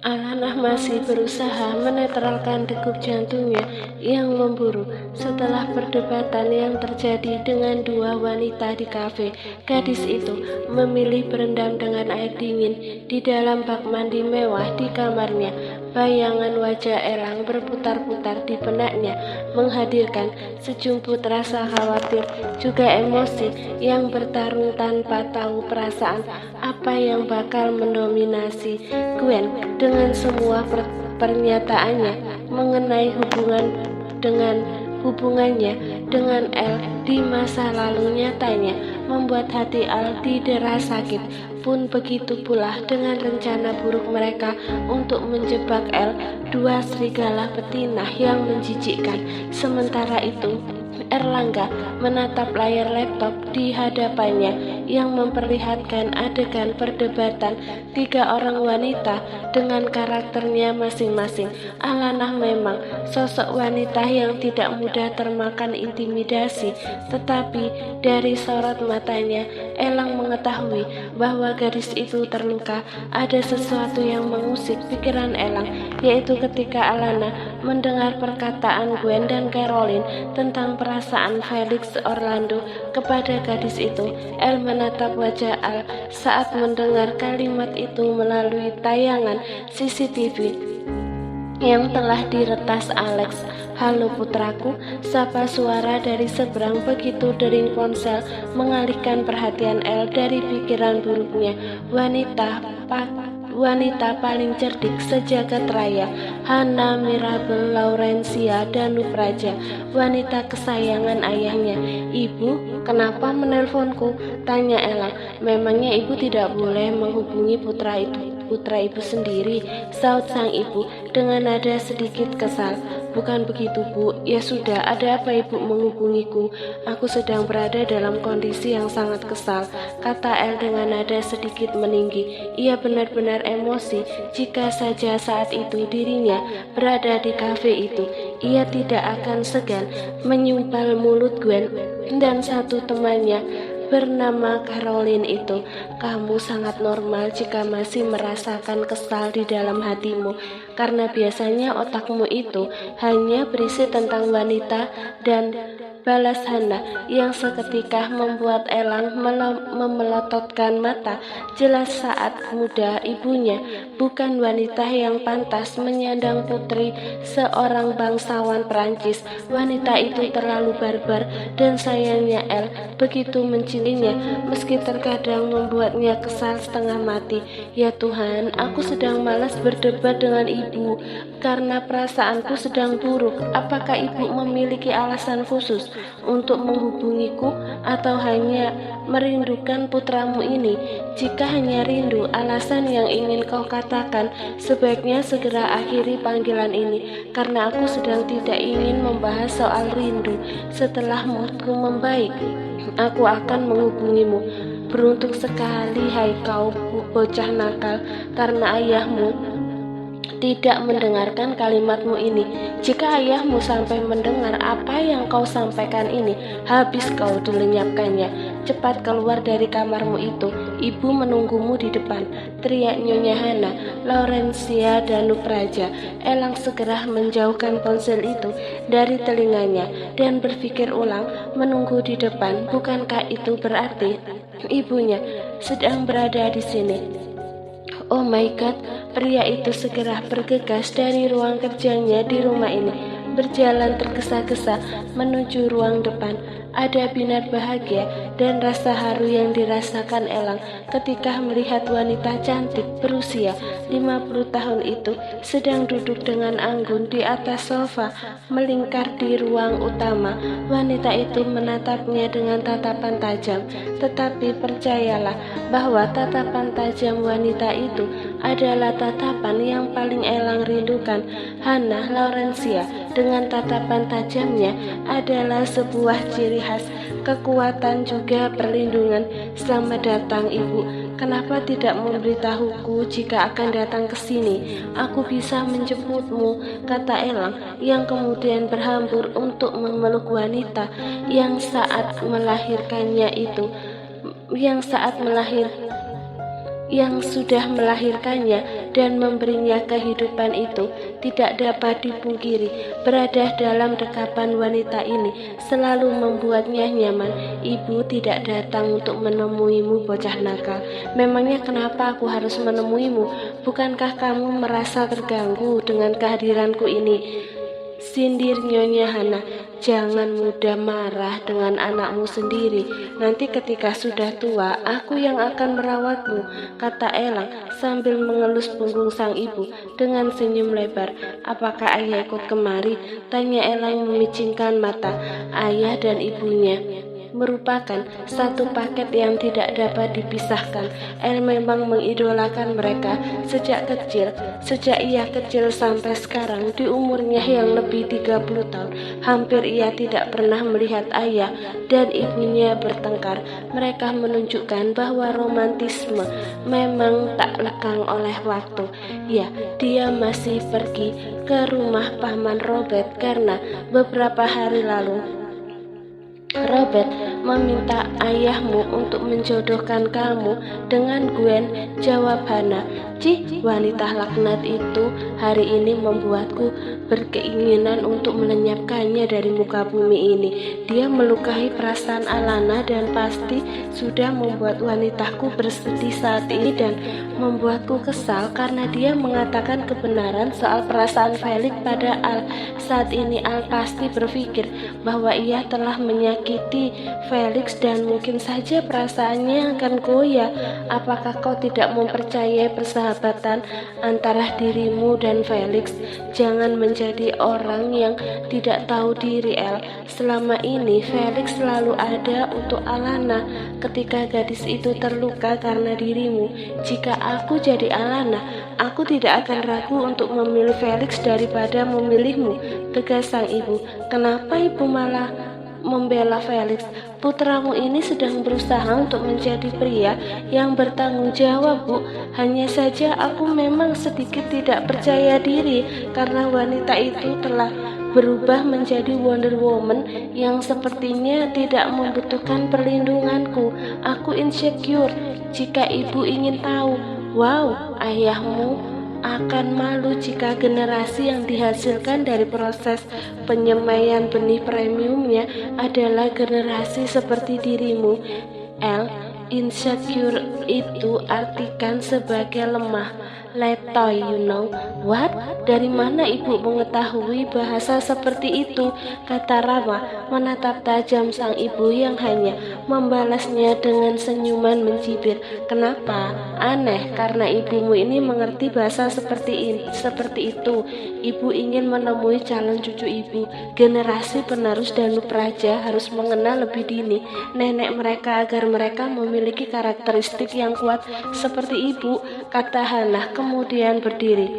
Alanah masih berusaha menetralkan degup jantungnya yang memburu setelah perdebatan yang terjadi dengan dua wanita di kafe. Gadis itu memilih berendam dengan air dingin di dalam bak mandi mewah di kamarnya. Bayangan wajah Elang berputar-putar di benaknya, menghadirkan sejumput rasa khawatir, juga emosi yang bertarung tanpa tahu perasaan apa yang bakal mendominasi Gwen dengan semua pernyataannya mengenai hubungannya dengan El di masa lalu nyatanya membuat hati Al didera sakit. Pun begitu pula dengan rencana buruk mereka untuk menjebak El, dua serigala betina yang menjijikkan. Sementara itu, Erlangga menatap layar laptop di hadapannya yang memperlihatkan adegan perdebatan tiga orang wanita dengan karakternya masing-masing. Alanah memang sosok wanita yang tidak mudah termakan intimidasi, tetapi dari sorot matanya Elang mengetahui bahwa gadis itu terluka. Ada sesuatu yang mengusik pikiran Elang, yaitu ketika Alana mendengar perkataan Gwen dan Caroline tentang perasaan Felix Orlando kepada gadis itu. El menatap wajah Al saat mendengar kalimat itu melalui tayangan CCTV yang telah diretas Alex. "Halo putraku," sapa suara dari seberang. Begitu dering ponsel mengalihkan perhatian El dari pikiran buruknya. Wanita paling cerdik sejagat raya, Hana Mirabel Laurencia Danupraja, wanita kesayangan ayahnya. "Ibu, kenapa menelponku?" tanya Ella. "Memangnya ibu tidak boleh menghubungi putra ibu sendiri?" saut sang ibu dengan nada sedikit kesal. "Bukan begitu, Bu." "Ya sudah, ada apa ibu menghubungiku? Aku sedang berada dalam kondisi yang sangat kesal," kata El dengan nada sedikit meninggi. Ia benar-benar emosi. Jika saja saat itu dirinya berada di kafe itu, ia tidak akan segan menyumpal mulut Gwen dan satu temannya bernama Caroline itu. "Kamu sangat normal jika masih merasakan kesal di dalam hatimu, karena biasanya otakmu itu hanya berisi tentang wanita dan balas Hana yang seketika membuat Elang memelototkan mata. Jelas saat muda ibunya bukan wanita yang pantas menyandang putri seorang bangsawan Perancis. Wanita itu terlalu barbar dan sayangnya El begitu mencintainya, meski terkadang membuatnya kesal setengah mati. Ya Tuhan, aku sedang malas berdebat dengan ibu karena perasaanku sedang buruk. Apakah ibu memiliki alasan khusus untuk menghubungiku atau hanya merindukan putramu ini? Jika hanya rindu, alasan yang ingin kau katakan, sebaiknya segera akhiri panggilan ini, karena aku sedang tidak ingin membahas soal rindu. Setelah moodku membaik, aku akan menghubungimu. Beruntung sekali, hai kau bocah nakal, karena ayahmu tidak mendengarkan kalimatmu ini. Jika ayahmu sampai mendengar apa yang kau sampaikan ini, habis kau dilenyapkannya. Cepat keluar dari kamarmu itu, ibu menunggumu di depan," teriak Nyonya Hana Laurencia Danupraja. Elang segera menjauhkan ponsel itu dari telinganya dan berpikir ulang. Menunggu di depan, bukankah itu berarti ibunya sedang berada di sini? Oh my God, pria itu segera bergegas dari ruang kerjanya di rumah ini, berjalan tergesa-gesa menuju ruang depan. Ada binar bahagia dan rasa haru yang dirasakan Elang ketika melihat wanita cantik berusia 50 tahun itu sedang duduk dengan anggun di atas sofa melingkar di ruang utama. Wanita itu menatapnya dengan tatapan tajam, tetapi percayalah bahwa tatapan tajam wanita itu adalah tatapan yang paling Elang rindukan. Hana Laurencia dengan tatapan tajamnya adalah sebuah ciri khas kekuatan juga perlindungan. "Selamat datang, Ibu. Kenapa tidak memberitahuku jika akan datang ke sini? Aku bisa menjemputmu," kata Elang yang kemudian berhambur untuk memeluk wanita yang saat melahirkannya itu. yang sudah melahirkannya dan memberinya kehidupan itu tidak dapat dipungkiri. Berada dalam dekapan wanita ini selalu membuatnya nyaman. Ibu tidak datang untuk menemuimu, bocah nakal. Memangnya kenapa aku harus menemuimu? Bukankah kamu merasa terganggu dengan kehadiranku ini? Sindir Nyonya Hana. Jangan mudah marah dengan anakmu sendiri. Nanti ketika sudah tua, aku yang akan merawatmu, kata Elang sambil mengelus punggung sang ibu dengan senyum lebar. Apakah ayah ikut kemari? Tanya Elang memicingkan mata. Ayah dan ibunya merupakan satu paket yang tidak dapat dipisahkan. El memang mengidolakan mereka sejak kecil. Sejak ia kecil sampai sekarang di umurnya yang lebih 30 tahun, hampir ia tidak pernah melihat ayah dan ibunya bertengkar. Mereka menunjukkan bahwa romantisme memang tak lekang oleh waktu. Ya, dia masih pergi ke rumah Paman Robert karena beberapa hari lalu Robert meminta ayahmu untuk menjodohkan kamu dengan Gwen, jawab Hana. Cih, wanita laknat itu hari ini membuatku berkeinginan untuk melenyapkannya dari muka bumi ini. Dia melukai perasaan Alana dan pasti sudah membuat wanitaku bersedih saat ini dan membuatku kesal karena dia mengatakan kebenaran soal perasaan Felix pada Al. Saat ini Al pasti berpikir bahwa ia telah menyakiti Felix dan mungkin saja perasaannya akan goyah. Apakah kau tidak mempercayai persahabatan antara dirimu dan Felix? Jangan menjadi orang yang tidak tahu diri, El. Selama ini Felix selalu ada untuk Alana ketika gadis itu terluka karena dirimu. Jika aku jadi Alana, aku tidak akan ragu untuk memilih Felix daripada memilihmu, tegas sang ibu. Kenapa ibu malah membela Felix? Putramu ini sedang berusaha untuk menjadi pria yang bertanggung jawab, Bu. Hanya saja aku memang sedikit tidak percaya diri karena wanita itu telah berubah menjadi Wonder Woman yang sepertinya tidak membutuhkan perlindunganku. Aku insecure. Jika ibu ingin tahu, wow, ayahmu akan malu jika generasi yang dihasilkan dari proses penyemaian benih premiumnya adalah generasi seperti dirimu. L. Insecure itu artikan sebagai lemah. Letoy, you know. What? Dari mana ibu mengetahui bahasa seperti itu? Kata Rama menatap tajam sang ibu yang hanya membalasnya dengan senyuman mencibir. Kenapa? Aneh, karena ibumu ini mengerti bahasa seperti itu. Ibu ingin menemui calon cucu ibu. Generasi penerus Danau Praja harus mengenal lebih dini nenek mereka agar mereka memiliki karakteristik yang kuat seperti ibu, kata Hana kemudian berdiri.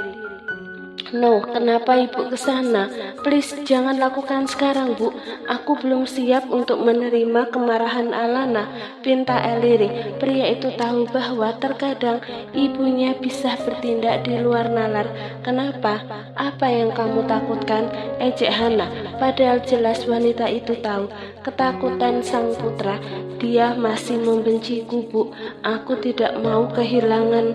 No, kenapa ibu ke sana? Please, jangan lakukan sekarang, Bu. Aku belum siap untuk menerima kemarahan Alana, pinta Eliri. Pria itu tahu bahwa terkadang ibunya bisa bertindak di luar nalar. Kenapa? Apa yang kamu takutkan? Ejek Hana. Padahal jelas wanita itu tahu ketakutan sang putra. Dia masih membenciku, Bu. Aku tidak mau kehilangan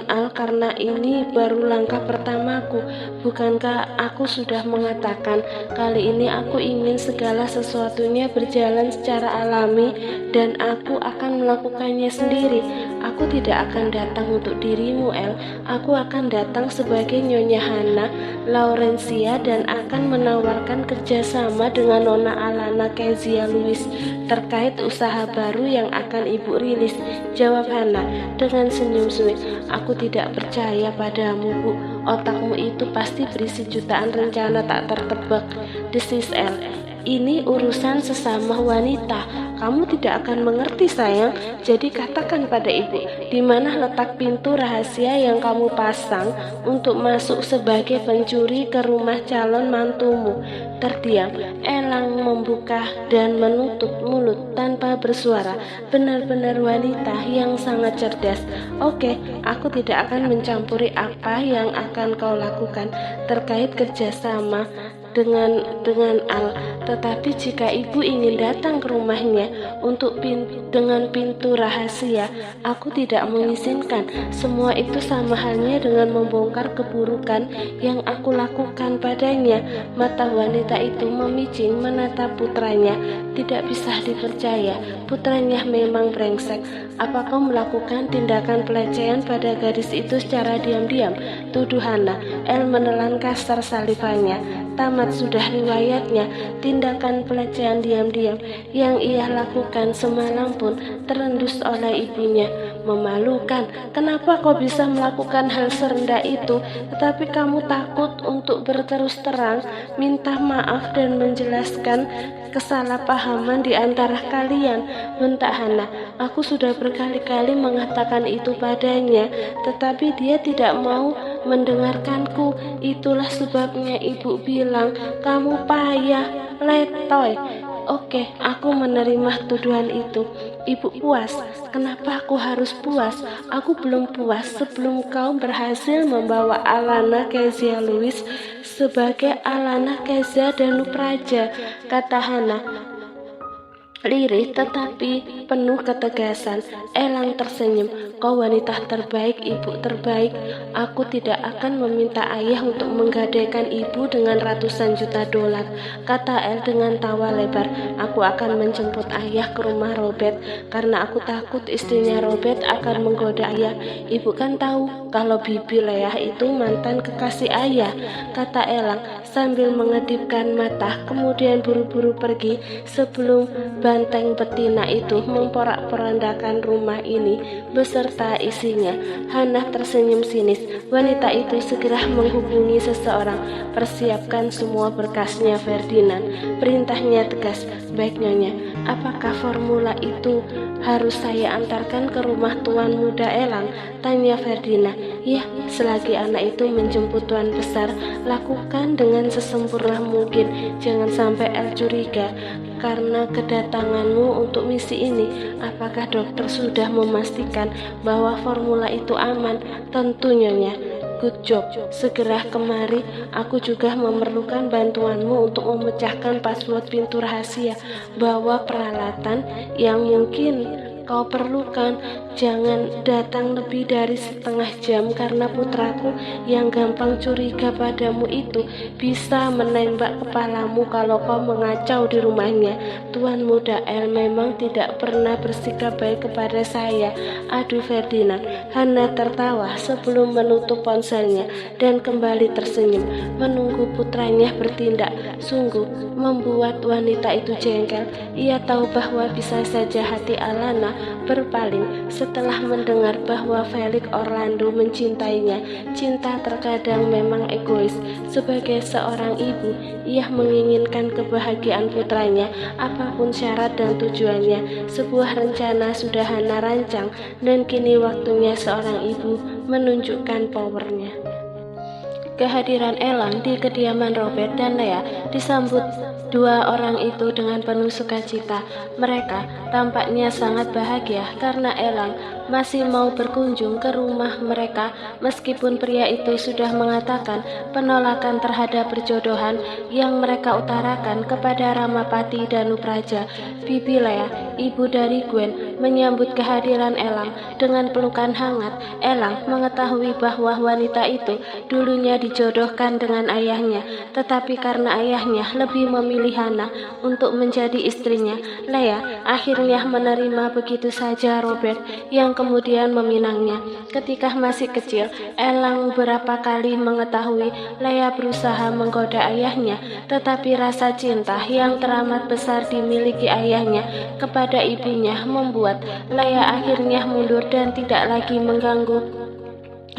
Al karena ini baru langkah pertamaku. Bukankah aku sudah mengatakan kali ini aku ingin segala sesuatunya berjalan secara alami dan aku akan melakukannya sendiri. Aku tidak akan datang untuk dirimu, El. Aku akan datang sebagai Nyonya Hana Laurencia dan akan menawarkan kerjasama dengan Nona Alana Kezia Lewis terkait usaha baru yang akan ibu rilis, jawab Hana dengan senyum sulit. Aku tidak percaya padamu, Bu. Otakmu itu pasti berisi jutaan rencana tak tertebak, desis El. Ini urusan sesama wanita. Kamu tidak akan mengerti, sayang. Jadi katakan pada ibu, di mana letak pintu rahasia yang kamu pasang untuk masuk sebagai pencuri ke rumah calon mantumu. Terdiam, Elang membuka dan menutup mulut tanpa bersuara. Benar-benar wanita yang sangat cerdas. Oke, aku tidak akan mencampuri apa yang akan kau lakukan terkait kerjasama dengan Al. Tetapi jika ibu ingin datang ke rumahnya dengan pintu rahasia, aku tidak mengizinkan. Semua itu sama halnya dengan membongkar keburukan yang aku lakukan padanya. Mata wanita itu memicing menatap putranya. Tidak bisa dipercaya, putranya memang brengsek. Apa kau melakukan tindakan pelecehan pada gadis itu secara diam-diam? Tuduh Hana. El menelan kasar salivanya. Tamat sudah riwayatnya. Tindakan pelecehan diam-diam yang ia lakukan semalam pun terendus oleh ibunya. Memalukan. Kenapa kau bisa melakukan hal serendah itu, tetapi kamu takut untuk berterus terang, minta maaf dan menjelaskan kesalahpahaman di antara kalian? Bentak Hana. Aku sudah berkali-kali mengatakan itu padanya, tetapi dia tidak mau mendengarkanku. Itulah sebabnya ibu bilang kamu payah, letoy. Oke, aku menerima tuduhan itu. Ibu puas. Kenapa aku harus puas? Aku belum puas sebelum kau berhasil membawa Alana Kezia Lewis sebagai Alana Kezia Danupraja, kata Hana. Lirih tetapi penuh ketegasan. Elang tersenyum. Kau wanita terbaik, ibu terbaik. Aku tidak akan meminta ayah untuk menggadaikan ibu dengan ratusan juta dolar, kata El dengan tawa lebar. Aku akan menjemput ayah ke rumah Robert karena aku takut istrinya Robert akan menggoda ayah. Ibu kan tahu kalau Bibi Leah itu mantan kekasih ayah, kata Elang sambil mengedipkan mata, kemudian buru-buru pergi sebelum banteng betina itu memporak-porandakan rumah ini beserta isinya. Hana tersenyum sinis. Wanita itu segera menghubungi seseorang. Persiapkan semua berkasnya, Ferdinand. Perintahnya tegas. Baik Nyonya. Apakah formula itu harus saya antarkan ke rumah Tuan Muda Elang? Tanya Ferdinand. Ya, selagi anak itu menjemput Tuan Besar, lakukan dengan sesempurna mungkin. Jangan sampai El curiga karena kedatanganmu untuk misi ini. Apakah dokter sudah memastikan bahwa formula itu aman? Tentu Nyonya. Good job. Segera kemari. Aku juga memerlukan bantuanmu untuk memecahkan password pintu rahasia. Bawa peralatan yang mungkin kau perlukan. Jangan datang lebih dari setengah jam karena putraku yang gampang curiga padamu itu bisa menembak kepalamu kalau kau mengacau di rumahnya. Tuan Muda El memang tidak pernah bersikap baik kepada saya. Aduh Ferdinand. Hana tertawa sebelum menutup ponselnya dan kembali tersenyum. Menunggu putranya bertindak sungguh membuat wanita itu jengkel. Ia tahu bahwa bisa saja hati Alana berpaling setelah mendengar bahwa Felix Orlando mencintainya. Cinta terkadang memang egois. Sebagai seorang ibu, ia menginginkan kebahagiaan putranya, apapun syarat dan tujuannya. Sebuah rencana sudah Hana rancang dan kini waktunya seorang ibu menunjukkan powernya. Kehadiran Elang di kediaman Robert dan Leah disambut dua orang itu dengan penuh sukacita. Mereka tampaknya sangat bahagia karena Elang masih mau berkunjung ke rumah mereka meskipun pria itu sudah mengatakan penolakan terhadap perjodohan yang mereka utarakan kepada Ramapati Danupraja. Bibi Leah, ibu dari Gwen, menyambut kehadiran Elang dengan pelukan hangat. Elang mengetahui bahwa wanita itu dulunya dijodohkan dengan ayahnya, tetapi karena ayahnya lebih memilih Hana untuk menjadi istrinya, Leah akhirnya menerima begitu saja Robert yang kemudian meminangnya. Ketika masih kecil, Elang beberapa kali mengetahui Leah berusaha menggoda ayahnya, tetapi rasa cinta yang teramat besar dimiliki ayahnya kepada ibunya membuat Leah akhirnya mundur dan tidak lagi mengganggu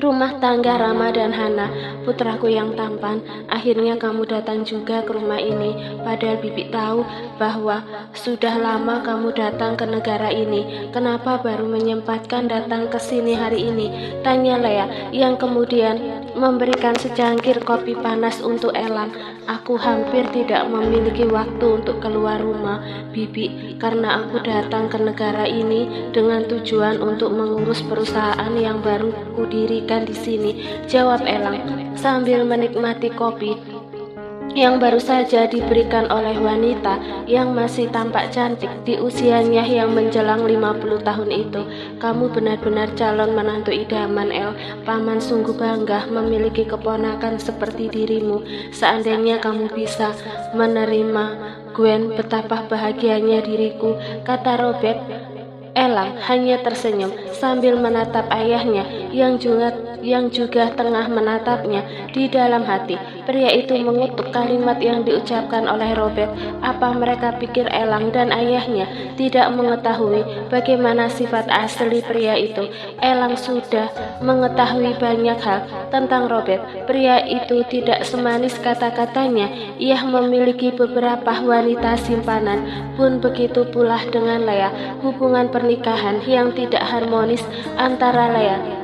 rumah tangga Rama dan Hana. Putraku yang tampan, akhirnya kamu datang juga ke rumah ini. Padahal Bibi tahu bahwa sudah lama kamu datang ke negara ini. Kenapa baru menyempatkan datang ke sini hari ini? Tanya Leah yang kemudian memberikan secangkir kopi panas untuk Elang. Aku hampir tidak memiliki waktu untuk keluar rumah, Bibi, karena aku datang ke negara ini dengan tujuan untuk mengurus perusahaan yang baru kudirikan di sini, jawab Elang sambil menikmati kopi. yang baru saja diberikan oleh wanita yang masih tampak cantik di usianya yang menjelang 50 tahun itu. Kamu benar-benar calon menantu idaman, El. Paman sungguh bangga memiliki keponakan seperti dirimu. Seandainya kamu bisa menerima Gwen, betapa bahagianya diriku, kata Robert. Elang hanya tersenyum sambil menatap ayahnya yang juga tengah menatapnya di dalam hati. Pria itu mengutuk kalimat yang diucapkan oleh Robert. Apa mereka pikir Elang dan ayahnya tidak mengetahui bagaimana sifat asli pria itu? Elang sudah mengetahui banyak hal tentang Robert. Pria itu tidak semanis kata-katanya. Ia memiliki beberapa wanita simpanan, pun begitu pula dengan Lea. Hubungan pernikahan yang tidak harmonis antara Lea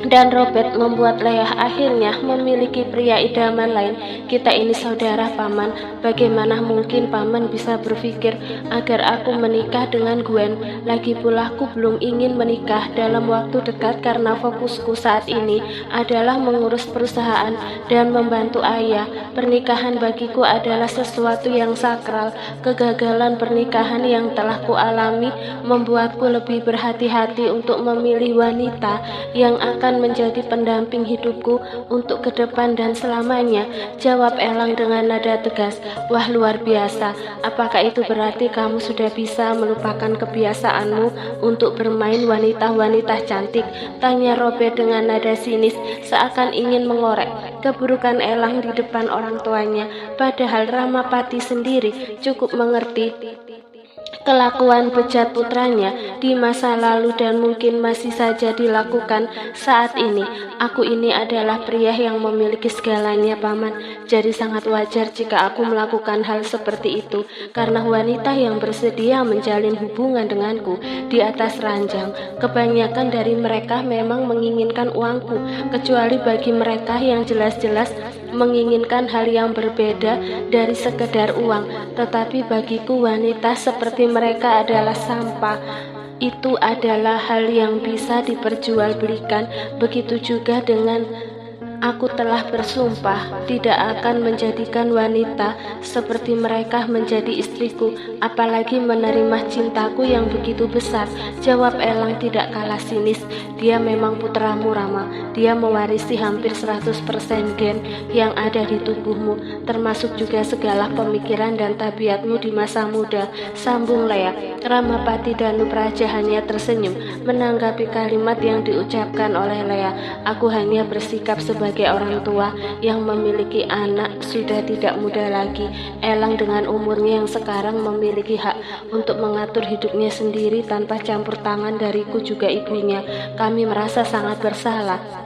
dan Robert membuat Lea akhirnya memiliki pria idaman lain. Kita ini saudara, Paman. Bagaimana mungkin Paman bisa berpikir agar aku menikah dengan Gwen? Lagi pula aku belum ingin menikah dalam waktu dekat karena fokusku saat ini adalah mengurus perusahaan dan membantu ayah. Pernikahan bagiku adalah sesuatu yang sakral. Kegagalan pernikahan yang telah kualami membuatku lebih berhati-hati untuk memilih wanita yang akan menjadi pendamping hidupku untuk ke depan dan selamanya, jawab Elang dengan nada tegas. Wah, luar biasa. Apakah itu berarti kamu sudah bisa melupakan kebiasaanmu untuk bermain wanita-wanita cantik? Tanya Robert dengan nada sinis, seakan ingin mengorek keburukan Elang di depan orang tuanya. Padahal Ramapati sendiri cukup mengerti kelakuan bejat putranya di masa lalu dan mungkin masih saja dilakukan saat ini. Aku ini adalah pria yang memiliki segalanya, Paman. Jadi sangat wajar jika aku melakukan hal seperti itu, karena wanita yang bersedia menjalin hubungan denganku di atas ranjang, kebanyakan dari mereka memang menginginkan uangku, kecuali bagi mereka yang jelas-jelas menginginkan hal yang berbeda dari sekedar uang. Tetapi bagiku wanita seperti mereka adalah sampah. Itu adalah hal yang bisa diperjualbelikan. Begitu juga dengan aku telah bersumpah tidak akan menjadikan wanita seperti mereka menjadi istriku, apalagi menerima cintaku yang begitu besar, jawab Elang tidak kalah sinis. Dia memang putramu, Rama. Dia mewarisi hampir 100% gen yang ada di tubuhmu, termasuk juga segala pemikiran dan tabiatmu di masa muda, sambung Lea. Ramapati Danupraja hanya tersenyum menanggapi kalimat yang diucapkan oleh Lea. Aku hanya bersikap sebagai orang tua yang memiliki anak sudah tidak muda lagi. Elang dengan umurnya yang sekarang memiliki hak untuk mengatur hidupnya sendiri tanpa campur tangan dariku juga ibunya. Kami merasa sangat bersalah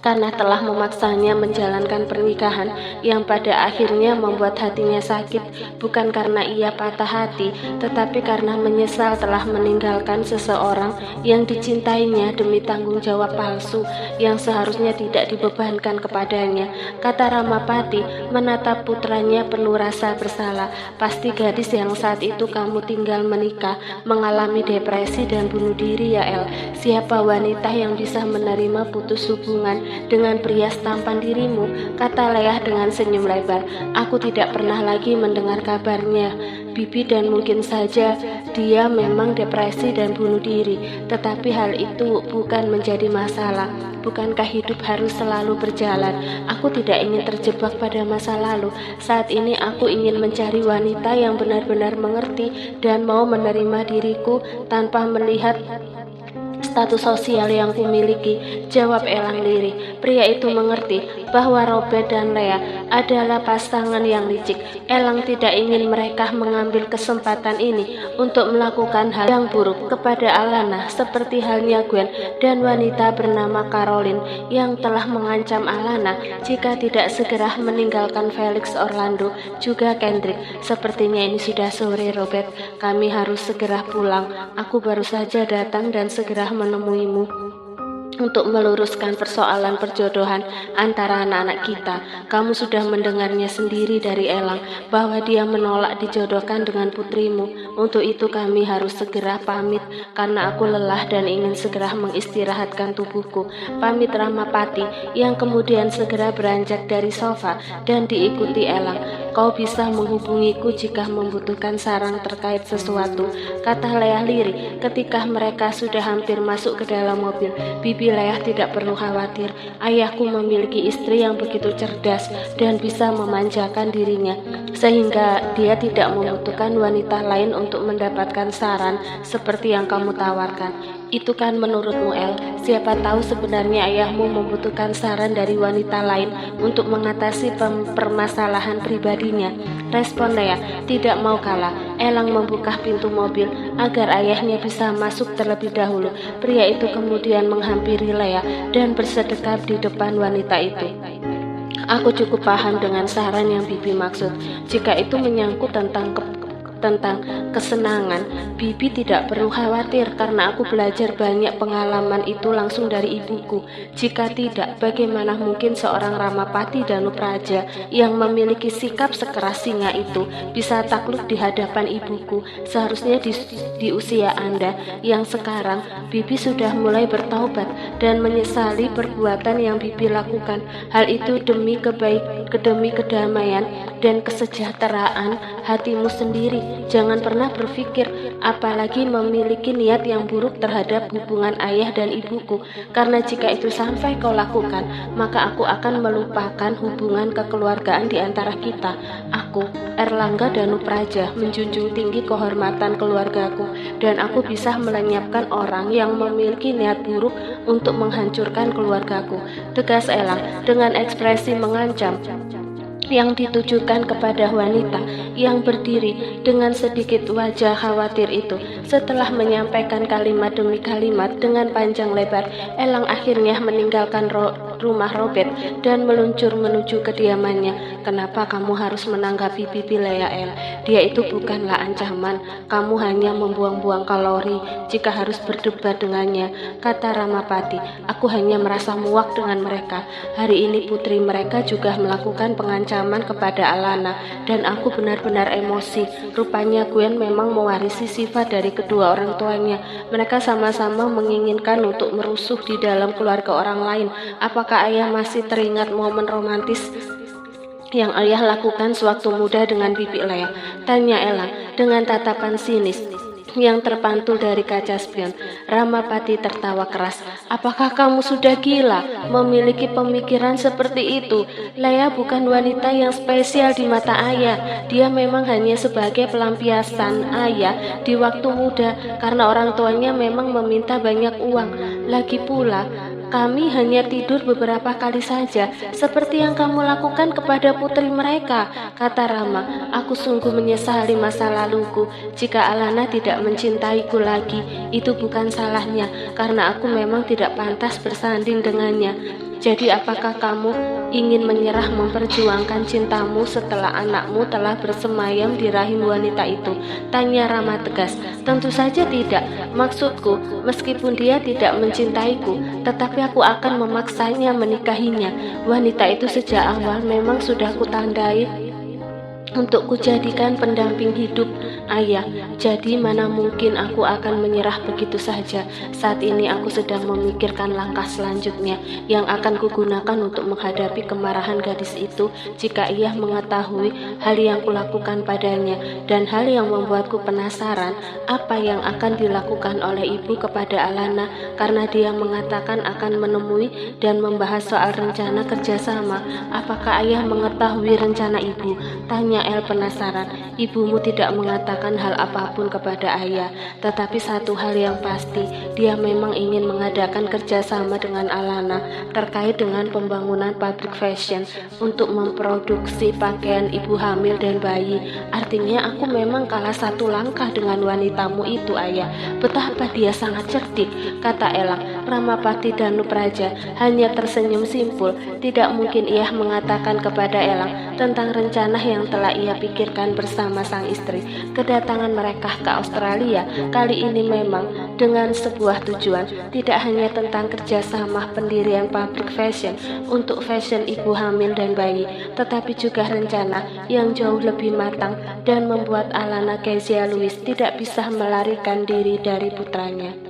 karena telah memaksanya menjalankan pernikahan yang pada akhirnya membuat hatinya sakit, bukan karena ia patah hati, tetapi karena menyesal telah meninggalkan seseorang yang dicintainya demi tanggung jawab palsu yang seharusnya tidak dibebankan kepadanya, kata Ramapati menatap putranya penuh rasa bersalah. Pasti gadis yang saat itu kamu tinggal menikah mengalami depresi dan bunuh diri, ya El. Siapa wanita yang bisa menerima putus hubungan dengan pria setampan dirimu, kata Lea dengan senyum lebar. Aku tidak pernah lagi mendengar kabarnya, Bibi, dan mungkin saja dia memang depresi dan bunuh diri, tetapi hal itu bukan menjadi masalah. Bukankah hidup harus selalu berjalan? Aku tidak ingin terjebak pada masa lalu. Saat ini aku ingin mencari wanita yang benar-benar mengerti dan mau menerima diriku tanpa melihat status sosial yang kumiliki, jawab Elang lirih. Pria itu mengerti bahwa Robert dan Lea adalah pasangan yang licik. Elang tidak ingin mereka mengambil kesempatan ini untuk melakukan hal yang buruk kepada Alana, seperti halnya Gwen dan wanita bernama Caroline yang telah mengancam Alana jika tidak segera meninggalkan Felix Orlando juga Kendrick. Sepertinya ini sudah sore, Robert. Kami harus segera pulang. Aku baru saja datang dan segera menemuimu. untuk meluruskan persoalan perjodohan antara anak-anak kita. Kamu sudah mendengarnya sendiri dari Elang bahwa dia menolak dijodohkan dengan putrimu. Untuk itu kami harus segera pamit karena aku lelah dan ingin segera mengistirahatkan tubuhku. Pamit Ramapati yang kemudian segera beranjak dari sofa dan diikuti Elang. Kau bisa menghubungiku jika membutuhkan saran terkait sesuatu, kata Leah lirih ketika mereka sudah hampir masuk ke dalam mobil. Bibi Leah tidak perlu khawatir. Ayahku memiliki istri yang begitu cerdas dan bisa memanjakan dirinya, sehingga dia tidak membutuhkan wanita lain untuk mendapatkan saran seperti yang kamu tawarkan. Itu kan menurutmu, El? Siapa tahu sebenarnya ayahmu membutuhkan saran dari wanita lain untuk mengatasi permasalahan pribadinya. Respon Leah tidak mau kalah. Elang membuka pintu mobil agar ayahnya bisa masuk terlebih dahulu. Pria itu kemudian menghampiri Leah dan bersedekap di depan wanita itu. Aku cukup paham dengan saran yang Bibi maksud. Jika itu menyangkut tentang kesenangan, Bibi tidak perlu khawatir karena aku belajar banyak pengalaman itu langsung dari ibuku. Jika tidak, bagaimana mungkin seorang Ramapati Danupraja yang memiliki sikap sekeras singa itu bisa takluk di hadapan ibuku? Seharusnya di usia Anda yang sekarang, Bibi sudah mulai bertaubat dan menyesali perbuatan yang Bibi lakukan. Hal itu demi kedamaian dan kesejahteraan hatimu sendiri. Jangan pernah berpikir, apalagi memiliki niat yang buruk terhadap hubungan ayah dan ibuku. Karena jika itu sampai kau lakukan, maka aku akan melupakan hubungan kekeluargaan di antara kita. Aku, Erlangga Danupraja, menjunjung tinggi kehormatan keluargaku, dan aku bisa melenyapkan orang yang memiliki niat buruk untuk menghancurkan keluargaku, tegas Elang dengan ekspresi mengancam yang ditujukan kepada wanita yang berdiri dengan sedikit wajah khawatir itu. Setelah menyampaikan kalimat demi kalimat dengan panjang lebar, Elang akhirnya meninggalkan rumah Robert dan meluncur menuju kediamannya. Kenapa kamu harus menanggapi Bibi Leah, El? Dia itu bukanlah ancaman. Kamu hanya membuang-buang kalori jika harus berdebat dengannya, kata Ramapati. Aku hanya merasa muak dengan mereka. Hari ini putri mereka juga melakukan pengancaman kepada Alana dan aku benar-benar emosi. Rupanya Gwen memang mewarisi sifat dari kedua orang tuanya. Mereka sama-sama menginginkan untuk merusuh di dalam keluarga orang lain. Apakah ayah masih teringat momen romantis yang ayah lakukan sewaktu muda dengan Bibi Leah? Tanya Elang dengan tatapan sinis yang terpantul dari kaca spion. Ramapati tertawa keras. Apakah kamu sudah gila memiliki pemikiran seperti itu? Leah bukan wanita yang spesial di mata ayah. Dia memang hanya sebagai pelampiasan ayah di waktu muda karena orang tuanya memang meminta banyak uang. Lagi pula, kami hanya tidur beberapa kali saja, seperti yang kamu lakukan kepada putri mereka, kata Rama. Aku sungguh menyesali masa laluku. Jika Alana tidak mencintaiku lagi, itu bukan salahnya, karena aku memang tidak pantas bersanding dengannya. Jadi apakah kamu ingin menyerah memperjuangkan cintamu setelah anakmu telah bersemayam di rahim wanita itu? Tanya Rama tegas. Tentu saja tidak. Maksudku, meskipun dia tidak mencintaiku, tetapi aku akan memaksanya menikahinya. Wanita itu sejak awal memang sudah kutandai untuk kujadikan pendamping hidup ayah. Jadi mana mungkin aku akan menyerah begitu saja. Saat ini aku sedang memikirkan langkah selanjutnya yang akan kugunakan untuk menghadapi kemarahan gadis itu jika ia mengetahui hal yang kulakukan padanya. Dan hal yang membuatku penasaran, apa yang akan dilakukan oleh ibu kepada Alana karena dia mengatakan akan menemui dan membahas soal rencana kerjasama. Apakah ayah mengetahui rencana ibu? Tanya El penasaran. Ibumu tidak mengatakan hal apapun kepada ayah, tetapi satu hal yang pasti, dia memang ingin mengadakan kerjasama dengan Alana terkait dengan pembangunan pabrik fashion untuk memproduksi pakaian ibu hamil dan bayi. Artinya aku memang kalah satu langkah dengan wanitamu itu, ayah. Betapa dia sangat cerdik, kata Elang. Ramapati Danupraja hanya tersenyum simpul. Tidak mungkin ia mengatakan kepada Elang tentang rencana yang telah ia pikirkan bersama sang istri. Kedatangan mereka ke Australia kali ini memang dengan sebuah tujuan, tidak hanya tentang kerjasama pendirian pabrik fashion untuk fashion ibu hamil dan bayi, tetapi juga rencana yang jauh lebih matang dan membuat Alana Kezia Louis tidak bisa melarikan diri dari putranya.